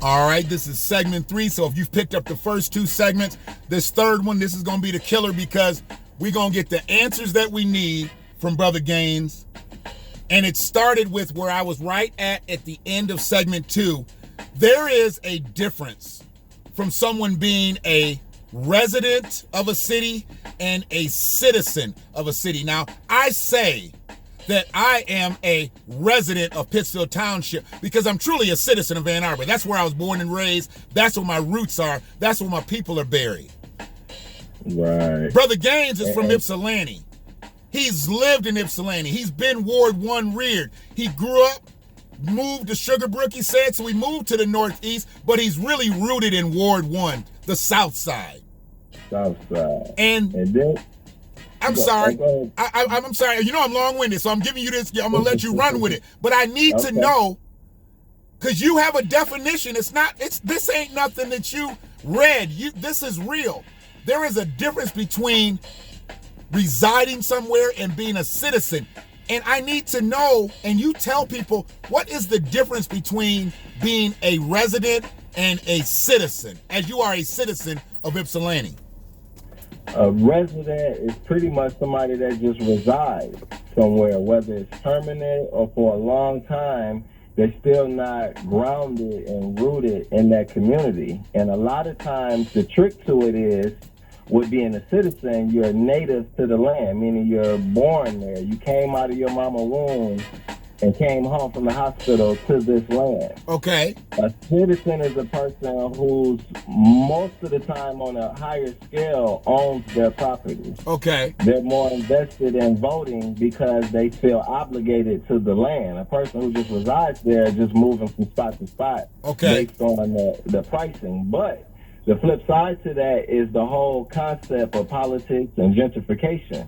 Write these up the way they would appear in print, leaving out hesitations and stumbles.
All right, this is segment 3. So if you've picked up the first 2 segments, this third one, this is going to be the killer because we're going to get the answers that we need from Brother Gaines. And it started with where I was right at the end of segment 2. There is a difference from someone being a resident of a city and a citizen of a city. Now, I say that I am a resident of Pittsfield Township because I'm truly a citizen of Ann Arbor. That's where I was born and raised. That's where my roots are. That's where my people are buried. Right. Brother Gaines is from Ypsilanti. He's lived in Ypsilanti. He's been Ward 1 reared. He grew up, moved to Sugarbrook, he said, so he moved to the northeast, but he's really rooted in Ward 1, the south side. South side. And then I'm sorry. I'm sorry. You know I'm long-winded, so I'm giving you this. I'm going to let you run with it. But I need to know, because you have a definition. This ain't nothing that you read. This is real. There is a difference between residing somewhere and being a citizen. And I need to know, and you tell people, what is the difference between being a resident and a citizen, as you are a citizen of Ypsilanti? A resident is pretty much somebody that just resides somewhere, whether it's permanent or for a long time. They're still not grounded and rooted in that community. And a lot of times the trick to it is, with being a citizen, you're native to the land, meaning you're born there. You came out of your mama's womb and came home from the hospital to this land. Okay. A citizen is a person who's most of the time on a higher scale owns their property. Okay. They're more invested in voting because they feel obligated to the land. A person who just resides there just moving from spot to spot based on the pricing. But the flip side to that is the whole concept of politics and gentrification,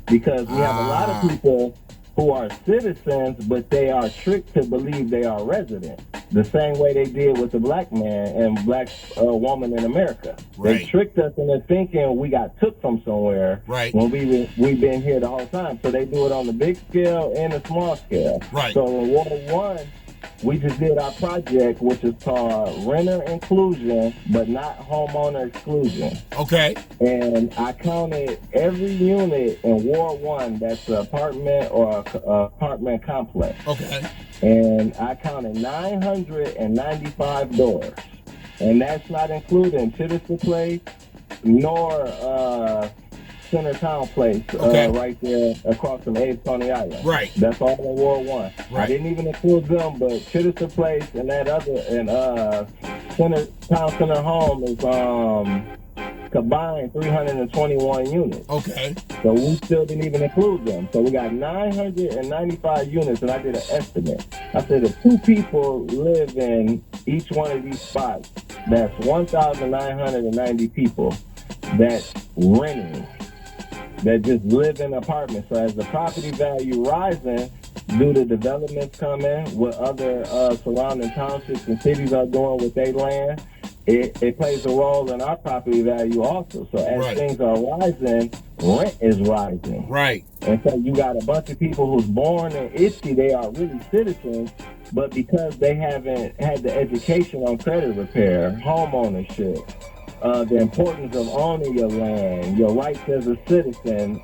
because we have a lot of people who are citizens, but they are tricked to believe they are residents, the same way they did with the black man and black woman in America. Right. They tricked us into thinking we got took from somewhere when we've been here the whole time. So they do it on the big scale and the small scale. Right. So in Ward 1, we just did our project, which is called Renter Inclusion, but not Homeowner Exclusion. Okay. And I counted every unit in Ward 1 that's an apartment or an apartment complex. Okay. And I counted 995 doors. And that's not including Chittester Place nor Center Town Place, right there across from Abe Coney Island. Right. That's all in Ward 1. Right. I didn't even include them, but Chittester Place and that other, and Town Center Home is combined 321 units. Okay. So we still didn't even include them. So we got 995 units, and I did an estimate. I said if 2 people live in each one of these spots, that's 1,990 people that's renting, that just live in apartments. So as the property value rising due to developments coming, what other surrounding townships and cities are doing with their land, it plays a role in our property value also. So as things are rising, rent is rising. Right. And so you got a bunch of people who's born in Ipsy, they are really citizens, but because they haven't had the education on credit repair, home ownership, the importance of owning your land, your rights as a citizen,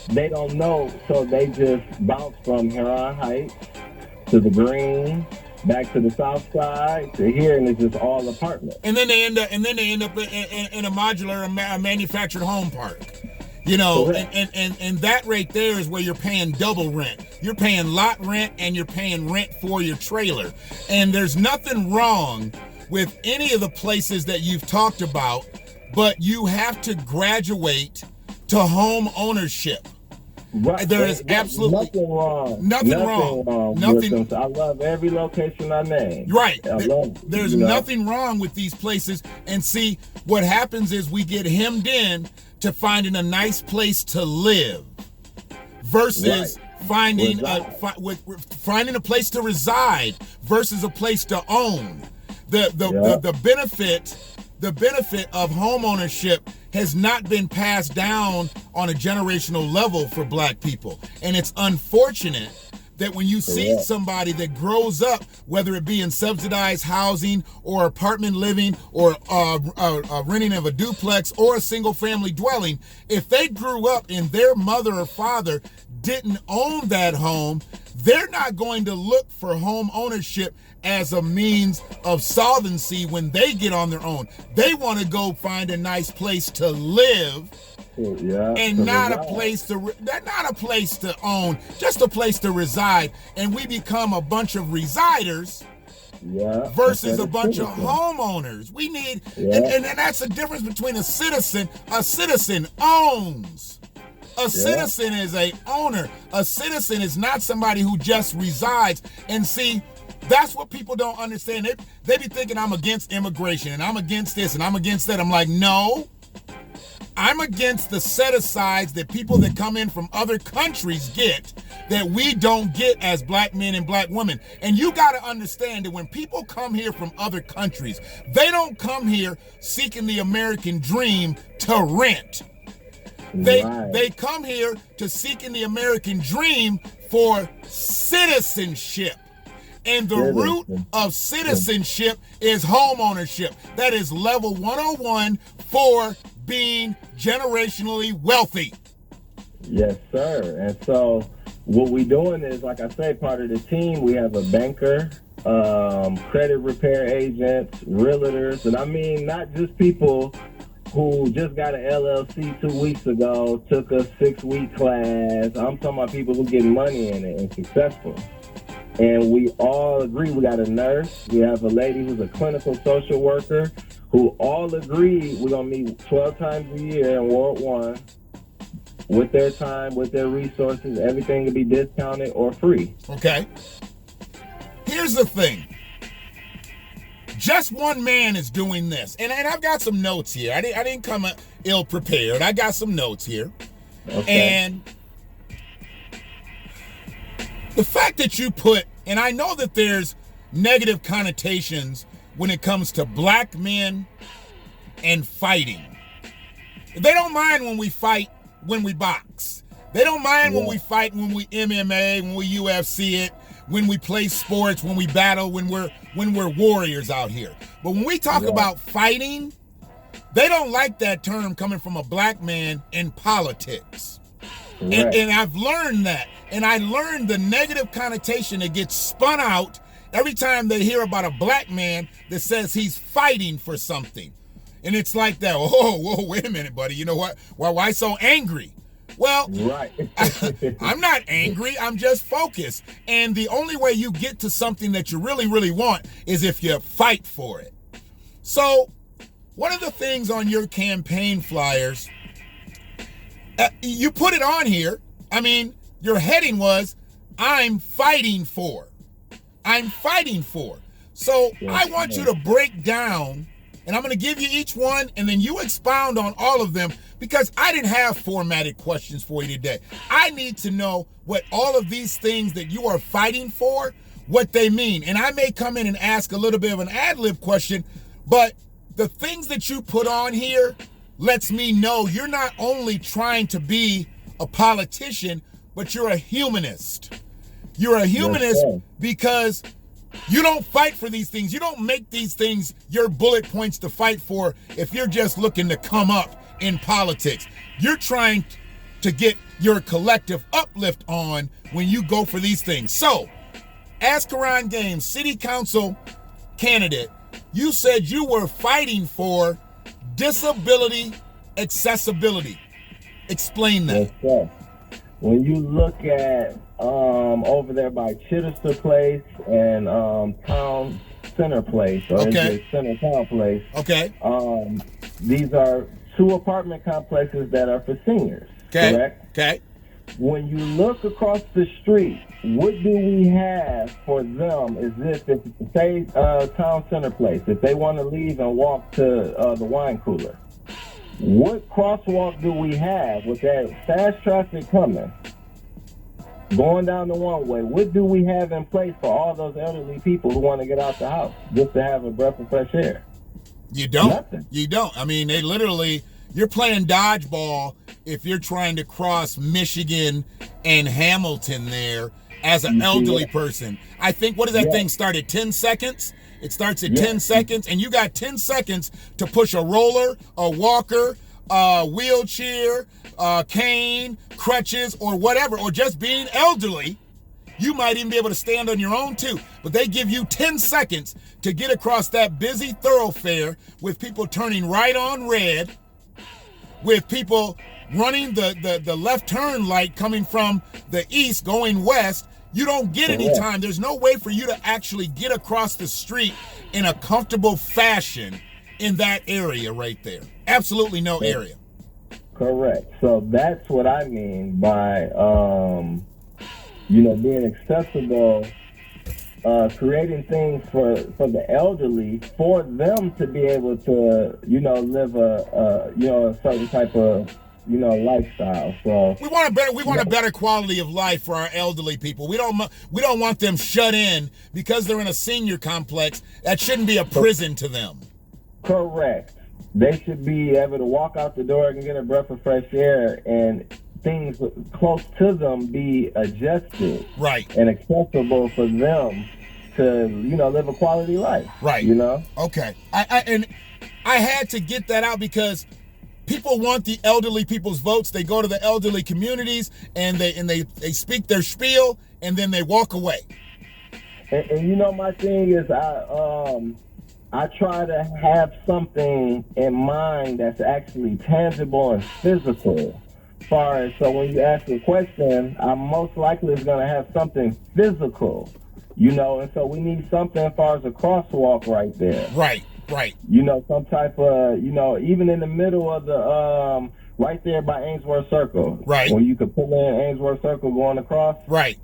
they don't know, so they just bounce from Huron Heights to the Green, back to the South Side to here, and it's just all apartments. And then they end up in a modular, a manufactured home park. You know, and that right there is where you're paying double rent. You're paying lot rent and you're paying rent for your trailer. And there's nothing wrong with any of the places that you've talked about, but you have to graduate to home ownership. Right. There is absolutely nothing wrong. Nothing. I love every location I name. Right. There's nothing wrong with these places. And see, what happens is we get hemmed in to finding a nice place to live versus finding a place to reside versus a place to own. The benefit of home ownership has not been passed down on a generational level for black people. And it's unfortunate that when you see somebody that grows up, whether it be in subsidized housing or apartment living or renting of a duplex or a single family dwelling, if they grew up and their mother or father didn't own that home, they're not going to look for home ownership as a means of solvency when they get on their own. They want to go find a nice place to live. And not a place to own, just a place to reside. And we become a bunch of residers versus a bunch of homeowners. We need, and that's the difference between a citizen. A citizen owns. A citizen is a owner. A citizen is not somebody who just resides. And see, that's what people don't understand. They be thinking I'm against immigration and I'm against this and I'm against that. I'm like, no. I'm against the set-asides that people that come in from other countries get that we don't get as black men and black women. And you got to understand that when people come here from other countries, they don't come here seeking the American dream to rent. They come here to seeking the American dream for citizenship. And the root of citizenship is home ownership. That is level 101 for being generationally wealthy. Yes, sir. And so what we're doing is, like I say, part of the team, we have a banker, credit repair agents, realtors, and I mean not just people who just got an LLC 2 weeks ago, took a 6-week class. I'm talking about people who get money in it and successful. And we all agree. We got a nurse. We have a lady who's a clinical social worker who all agree we're going to meet 12 times a year in Ward 1 with their time, with their resources. Everything can be discounted or free. Okay. Here's the thing. Just one man is doing this. And I've got some notes here. I didn't come ill-prepared. I got some notes here. Okay. And the fact that you put, and I know that there's negative connotations when it comes to black men and fighting. They don't mind when we fight, when we box. They don't mind when we fight, when we MMA, when we UFC it, when we play sports, when we battle, when we're warriors out here. But when we talk about fighting, they don't like that term coming from a black man in politics. And I've learned that. And I learned the negative connotation that gets spun out every time they hear about a black man that says he's fighting for something. And it's like that, whoa, wait a minute, buddy. You know what? Why so angry? Well, I'm not angry. I'm just focused. And the only way you get to something that you really, really want is if you fight for it. So one of the things on your campaign flyers, you put it on here. I mean, your heading was, I'm fighting for. I'm fighting for. So I want you to break down, and I'm going to give you each one, and then you expound on all of them, because I didn't have formatted questions for you today. I need to know what all of these things that you are fighting for, what they mean. And I may come in and ask a little bit of an ad-lib question, but the things that you put on here lets me know you're not only trying to be a politician, but you're a humanist. You're a humanist because you don't fight for these things. You don't make these things your bullet points to fight for if you're just looking to come up in politics. You're trying to get your collective uplift on when you go for these things. So, as Karan Gaines, city council candidate, you said you were fighting for disability accessibility. Explain that. Yes, sir. When you look at over there by Chittister Place and Town Center Place, or is it Center Town Place? Okay. These are 2 apartment complexes that are for seniors. Correct? Okay. When you look across the street, what do we have for them? Is this, if say Town Center Place, if they want to leave and walk to the wine cooler, what crosswalk do we have with that fast traffic coming, going down the one way? What do we have in place for all those elderly people who want to get out the house just to have a breath of fresh air? You don't. Nothing. You don't. I mean, they literally, you're playing dodgeball if you're trying to cross Michigan and Hamilton there as an elderly person. I think, what does that thing start at 10 seconds? It starts at 10 seconds, and you got 10 seconds to push a roller, a walker, a wheelchair, cane, crutches, or whatever, or just being elderly. You might even be able to stand on your own too, but they give you 10 seconds to get across that busy thoroughfare with people turning right on red, with people running the left turn light coming from the east going west. You don't get any time. There's no way for you to actually get across the street in a comfortable fashion in that area right there. Absolutely no area. Correct. So that's what I mean by, being accessible, creating things for the elderly, for them to be able to, live a certain type of, lifestyle. So we want a better quality of life for our elderly people. We don't want them shut in because they're in a senior complex. That shouldn't be a prison to them. Correct. They should be able to walk out the door and get a breath of fresh air, and things close to them be adjusted, right, and accessible for them to, live a quality life, right. Okay. I had to get that out because people want the elderly people's votes. They go to the elderly communities and they speak their spiel and then they walk away. And my thing is, I try to have something in mind that's actually tangible and physical. So when you ask a question, I'm most likely is going to have something physical, and so we need something as far as a crosswalk right there. Right. Some type of, even in the middle of the, right there by Ainsworth Circle. Right. Where you could pull in Ainsworth Circle going across. Right.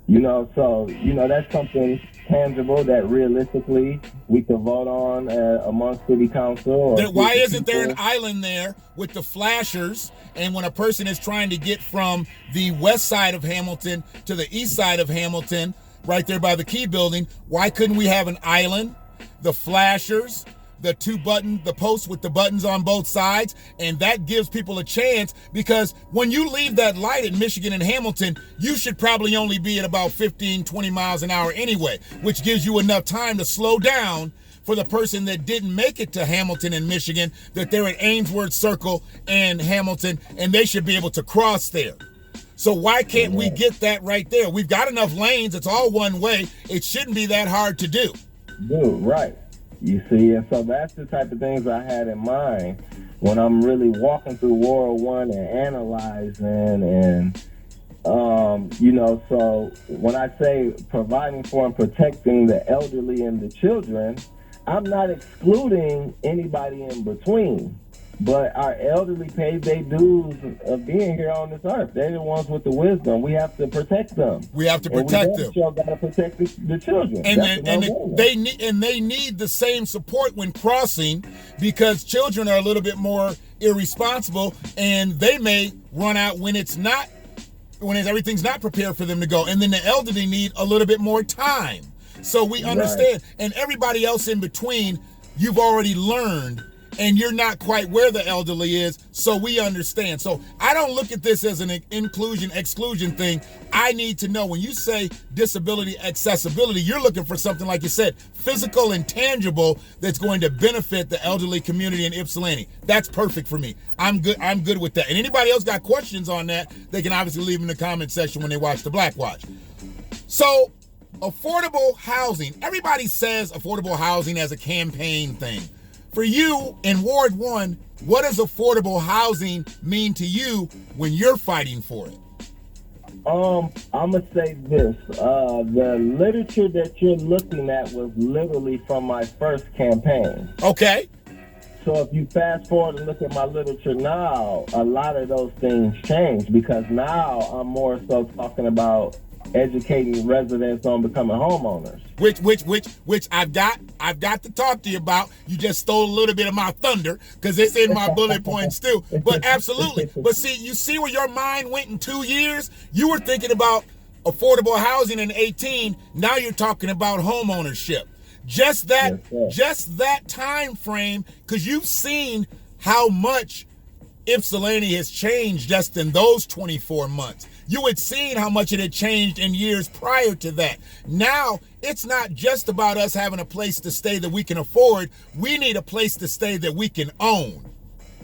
That's something tangible that realistically we could vote on amongst city council. Why isn't there an island there with the flashers? And when a person is trying to get from the west side of Hamilton to the east side of Hamilton, right there by the Key Building, why couldn't we have an island, the flashers, the posts with the buttons on both sides? And that gives people a chance, because when you leave that light in Michigan and Hamilton, you should probably only be at about 15, 20 miles an hour anyway, which gives you enough time to slow down for the person that didn't make it to Hamilton and Michigan, that they're at Ainsworth Circle and Hamilton, and they should be able to cross there. So why can't we get that right there? We've got enough lanes. It's all one way. It shouldn't be that hard to do. Right. You see, and so that's the type of things I had in mind when I'm really walking through World I and analyzing and, so when I say providing for and protecting the elderly and the children, I'm not excluding anybody in between. But our elderly pay their dues of being here on this earth. They're the ones with the wisdom. We have to protect them. We have to protect them. We got to protect the children. They need the same support when crossing, because children are a little bit more irresponsible, and they may run out when everything's not prepared for them to go. And then the elderly need a little bit more time. So we understand. Right. And everybody else in between, you've already learned, and you're not quite where the elderly is, so we understand. So I don't look at this as an exclusion thing. I need to know, when you say disability accessibility, you're looking for something, like you said, physical and tangible, that's going to benefit the elderly community in Ypsilanti. That's perfect for me. I'm good with that. And anybody else got questions on that, they can obviously leave them in the comment section when they watch the BlackWatch. So affordable housing. Everybody says affordable housing as a campaign thing. For you in Ward 1, what does affordable housing mean to you when you're fighting for it? I'm going to say this. The literature that you're looking at was literally from my first campaign. Okay. So if you fast forward and look at my literature now, a lot of those things change, because now I'm more so talking about educating residents on becoming homeowners. Which I've got to talk to you about. You just stole a little bit of my thunder, because it's in my bullet points too. But absolutely. But you see where your mind went in 2 years? You were thinking about affordable housing in 18. Now you're talking about home ownership. Just that time frame, because you've seen how much Ypsilanti has changed just in those 24 months. You had seen how much it had changed in years prior to that. Now, it's not just about us having a place to stay that we can afford. We need a place to stay that we can own.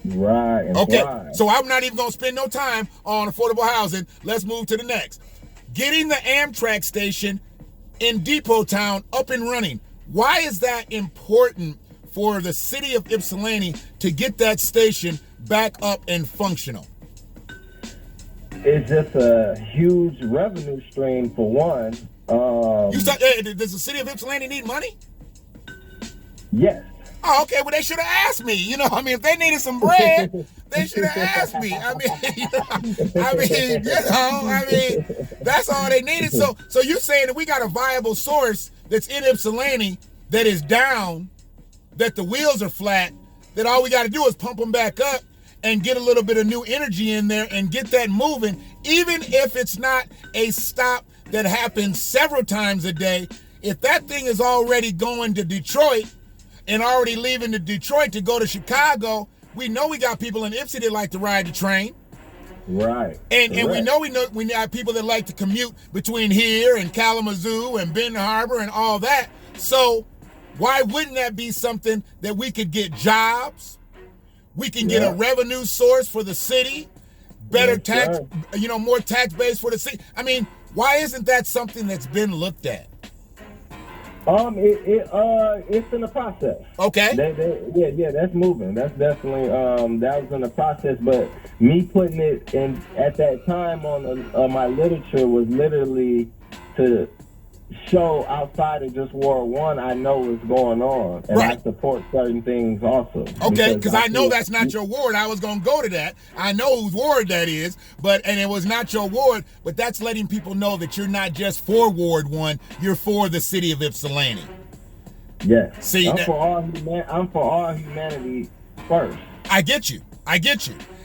Right. Okay, right. So I'm not even going to spend no time on affordable housing. Let's move to the next. Getting the Amtrak station in Depot Town up and running. Why is that important for the city of Ypsilanti to get that station back up and functional? It's just a huge revenue stream for one. Does the city of Ypsilanti need money? Yes. Oh, okay. Well, they should have asked me. You know, I mean, if they needed some bread, they should have asked me. That's all they needed. So you're saying that we got a viable source that's in Ypsilanti that is down, that the wheels are flat, that all we got to do is pump them back up and get a little bit of new energy in there and get that moving, even if it's not a stop that happens several times a day. If that thing is already going to Detroit and already leaving to Detroit to go to Chicago, we know we got people in Ypsilanti that like to ride the train. Right. And we know we have people that like to commute between here and Kalamazoo and Benton Harbor and all that. So why wouldn't that be something that we could get jobs? We can get a revenue source for the city, better tax, more tax base for the city. I mean, why isn't that something that's been looked at? It's in the process. Okay. That's moving. That's definitely that was in the process. But me putting it in at that time on my literature was literally to show outside of just World War I know what's going on, and I support certain things also. Okay, because I know that's not your ward. I was going to go to that. I know whose ward that is, and it was not your ward, but that's letting people know that you're not just for Ward 1, you're for the city of Ypsilanti. Yes. See, I'm for all humanity first. I get you.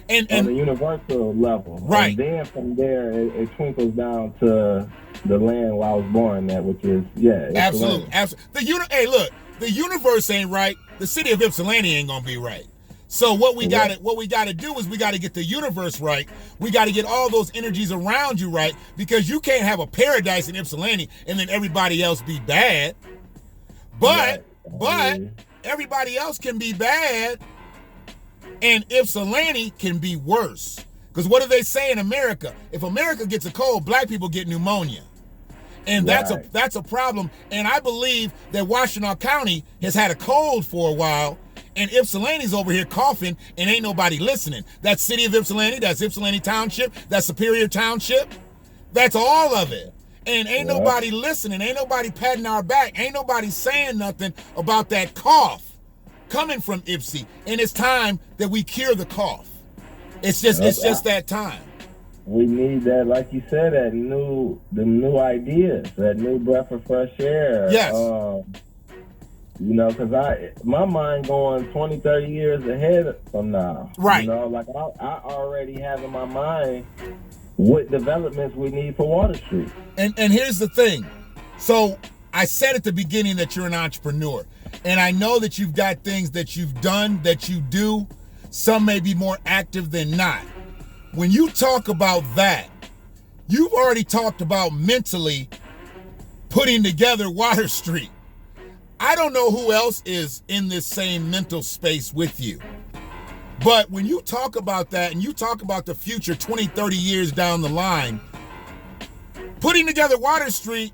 And on the universal level. Right. And then from there, it twinkles down to the land where I was born at, which is, absolutely. Hey, look, the universe ain't right. The city of Ypsilanti ain't gonna be right. So what we gotta do is we gotta get the universe right. We gotta get all those energies around you right, because you can't have a paradise in Ypsilanti and then everybody else be bad. But everybody else can be bad, and Ypsilanti can be worse. Because what do they say in America? If America gets a cold, black people get pneumonia. And that's a problem. And I believe that Washtenaw County has had a cold for a while, and Ypsilanti's over here coughing, and ain't nobody listening. That's city of Ypsilanti, that's Ypsilanti Township, that's Superior Township. That's all of it. And ain't nobody listening, ain't nobody patting our back, ain't nobody saying nothing about that cough coming from Ypsi. And it's time that we cure the cough. It's just that time. We need that, like you said, the new ideas, that new breath of fresh air. Yes. Because my mind going 20, 30 years ahead from now. Right. Like I already have in my mind what developments we need for Water Street. And here's the thing. So I said at the beginning that you're an entrepreneur. And I know that you've got things that you've done, that you do. Some may be more active than not. When you talk about that, you've already talked about mentally putting together Water Street. I don't know who else is in this same mental space with you. But when you talk about that and you talk about the future 20, 30 years down the line, putting together Water Street,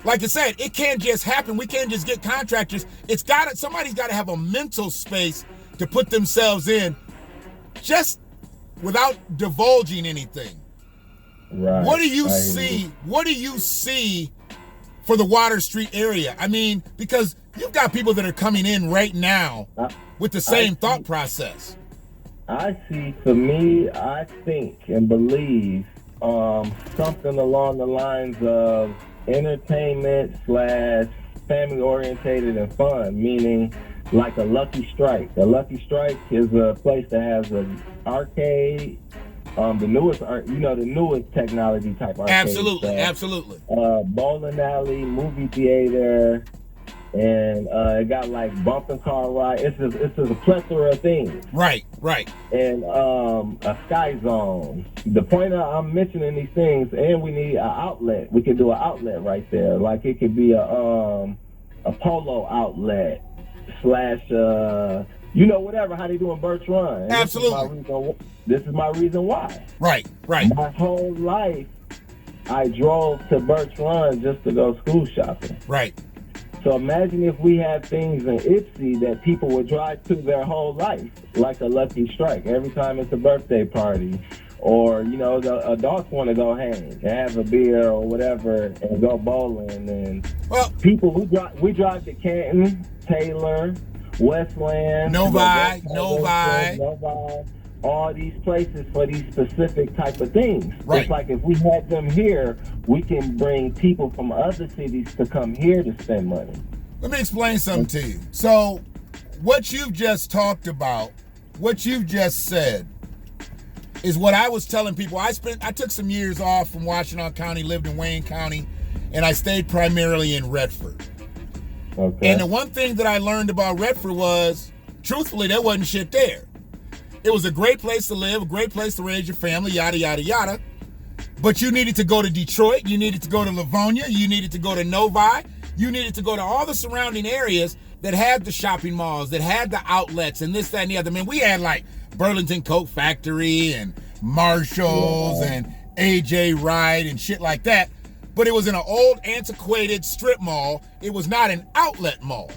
like I said, it can't just happen. We can't just get contractors. Somebody's got to have a mental space to put themselves in, just without divulging anything. Right. What do you see? What do you see for the Water Street area? I mean, because you've got people that are coming in right now with the same thought process. I see, for me, I think and believe something along the lines of entertainment / family orientated and fun, meaning like a Lucky Strike. A Lucky Strike is a place that has an arcade, the newest technology type arcade. Absolutely. Bowling alley, movie theater, And it got like bumping car ride. It's just a plethora of things. Right. And a sky zone. The point I'm mentioning these things, and we need an outlet. We could do an outlet right there. Like it could be a polo outlet / whatever, how they do in Birch Run. And absolutely. This is my reason why. Right. My whole life, I drove to Birch Run just to go school shopping. Right. So imagine if we had things in Ypsi that people would drive to their whole life, like a Lucky Strike. Every time it's a birthday party, or the adults want to go hang and have a beer or whatever and go bowling. And people, we drive to Canton, Taylor, Westland, Novi, all these places for these specific type of things. Right. It's like if we had them here, we can bring people from other cities to come here to spend money. Let me explain something to you. So what you've just talked about, what you've just said, is what I was telling people. I took some years off from Washington County, lived in Wayne County, and I stayed primarily in Redford. Okay. And the one thing that I learned about Redford was, truthfully, there wasn't shit there. It was a great place to live, a great place to raise your family, yada, yada, yada. But you needed to go to Detroit, you needed to go to Livonia, you needed to go to Novi, you needed to go to all the surrounding areas that had the shopping malls, that had the outlets, and this, that, and the other. I mean, we had like Burlington Coat Factory and Marshalls and A.J. Wright and shit like that. But it was in an old, antiquated strip mall. It was not an outlet mall.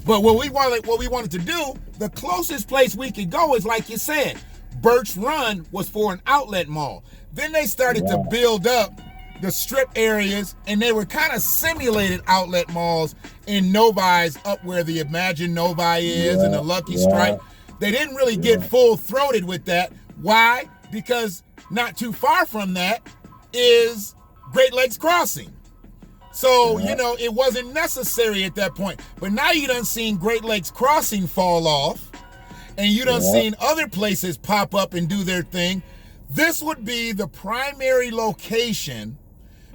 But what we wanted to do, the closest place we could go is, like you said, Birch Run was for an outlet mall. Then they started to build up the strip areas, and they were kind of simulated outlet malls in Novi's, up where the Imagine Novi is and the Lucky Strike. They didn't really get full-throated with that. Why? Because not too far from that is Great Lakes Crossing. So, it wasn't necessary at that point. But now you done seen Great Lakes Crossing fall off, and you done seen other places pop up and do their thing. This would be the primary location,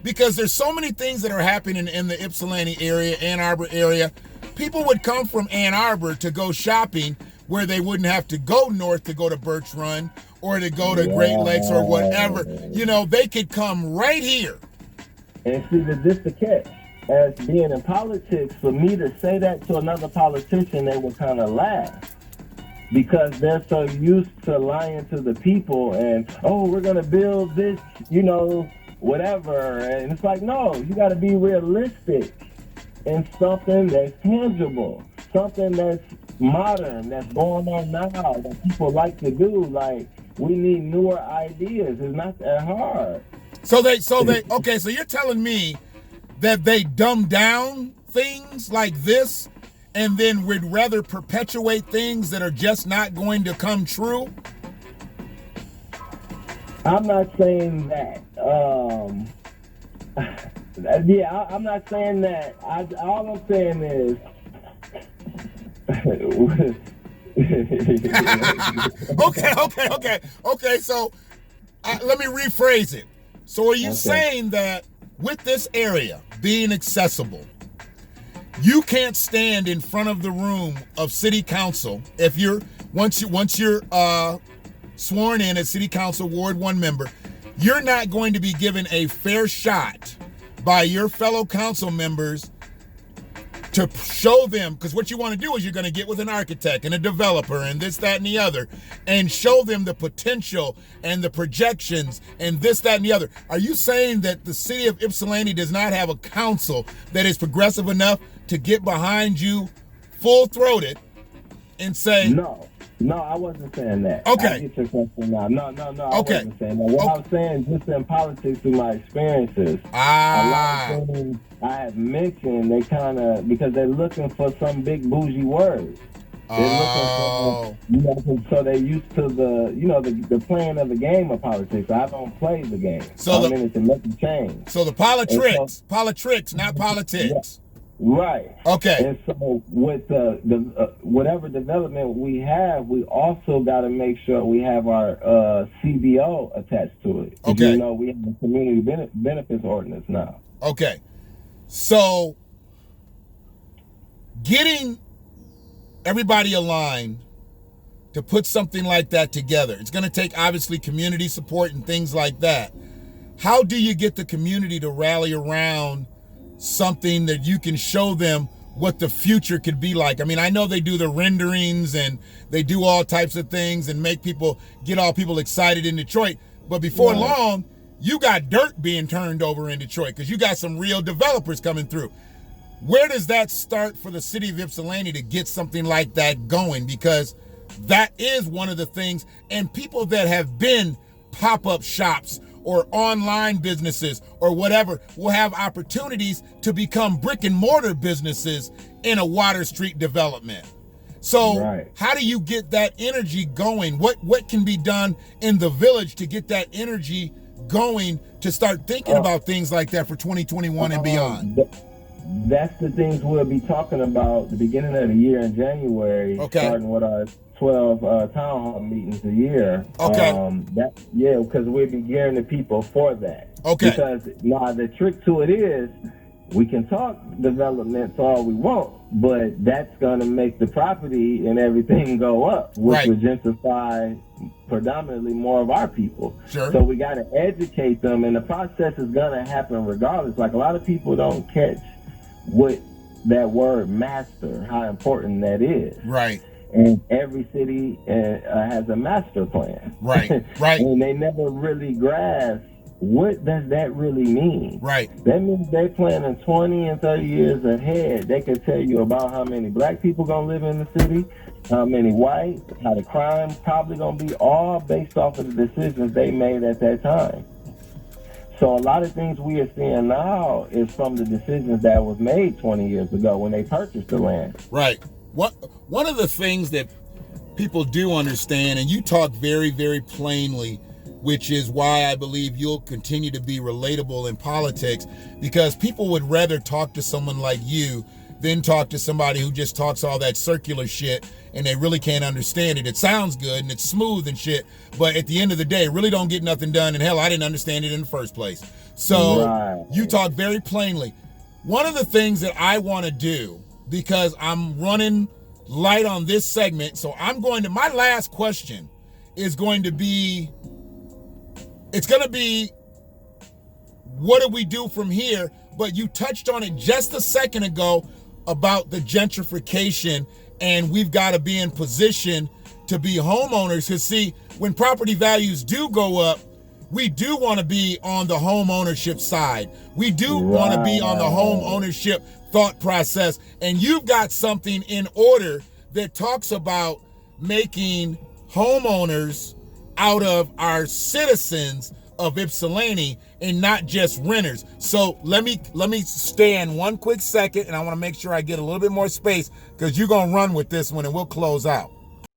because there's so many things that are happening in the Ypsilanti area, Ann Arbor area. People would come from Ann Arbor to go shopping where they wouldn't have to go north to go to Birch Run or to go to Great Lakes or whatever. They could come right here. And see, this the catch. As being in politics, for me to say that to another politician, they would kind of laugh. Because they're so used to lying to the people and, we're going to build this, whatever. And it's like, no, you got to be realistic in something that's tangible, something that's modern, that's going on now, that people like to do. Like, we need newer ideas. It's not that hard. So you're telling me that they dumb down things like this and then would rather perpetuate things that are just not going to come true? I'm not saying that. I'm not saying that. All I'm saying is Okay, so let me rephrase it. So are you saying that with this area being accessible, you can't stand in front of the room of city council if once you're sworn in as city council Ward 1 member, you're not going to be given a fair shot by your fellow council members to show them, because what you want to do is you're going to get with an architect and a developer and this, that, and the other, and show them the potential and the projections and this, that, and the other. Are you saying that the city of Ypsilanti does not have a council that is progressive enough to get behind you full-throated and say... No, I wasn't saying that. Okay. I get your question now. No, I wasn't saying that. What I was saying, just in politics through my experiences, a lot of things I have mentioned, they kind of, because they're looking for some big bougie words. They're looking for, so they're used to the playing of the game of politics. I don't play the game. So I'm in it to make a change. So the politics, not politics. Yeah. Right. Okay. And so with the whatever development we have, we also got to make sure we have our CBO attached to it. Okay. We have a community benefits ordinance now. Okay. So getting everybody aligned to put something like that together. It's going to take, obviously, community support and things like that. How do you get the community to rally around something that you can show them what the future could be like? I mean, I know they do the renderings and they do all types of things and get all people excited in Detroit. But before long, you got dirt being turned over in Detroit because you got some real developers coming through. Where does that start for the city of Ypsilanti to get something like that going? Because that is one of the things, and people that have been pop-up shops or online businesses or whatever will have opportunities to become brick and mortar businesses in a Water Street development. So how do you get that energy going? What can be done in the village to get that energy going to start thinking about things like that for 2021 and beyond? That's the things we'll be talking about the beginning of the year in January, starting with our 12 town hall meetings a year. Because we'll be gearing the people for that. Because now the trick to it is we can talk developments all we want, but that's going to make the property and everything go up, which will gentrify predominantly more of our people. So we got to educate them, and the process is going to happen regardless. Like, a lot of people don't catch what that word master, how important that is. And every city has a master plan. And they never really grasp, what does that really mean? That means they planning 20 and 30 years ahead. They can tell you about how many black people gonna live in the city, how many white, how the crime probably gonna be, all based off of the decisions they made at that time. So a lot of things we are seeing now is from the decisions that was made 20 years ago when they purchased the land. One of the things that people do understand, and you talk very, very plainly, which is why I believe you'll continue to be relatable in politics, because people would rather talk to someone like you than talk to somebody who just talks all that circular shit and they really can't understand it. It sounds good and it's smooth and shit, but at the end of the day, really don't get nothing done. And hell, I didn't understand it in the first place. So you talk very plainly. One of the things that I want to do, because I'm running light on this segment, so my last question is going to be, what do we do from here? But you touched on it just a second ago about the gentrification, and we've got to be in position to be homeowners. Because see, when property values do go up, we do want to be on the home ownership side. We do want to be on the home ownership thought process. And you've got something in order that talks about making homeowners out of our citizens of Ypsilanti and not just renters. So let me stay in one quick second, and I want to make sure I get a little bit more space because you're going to run with this one and we'll close out.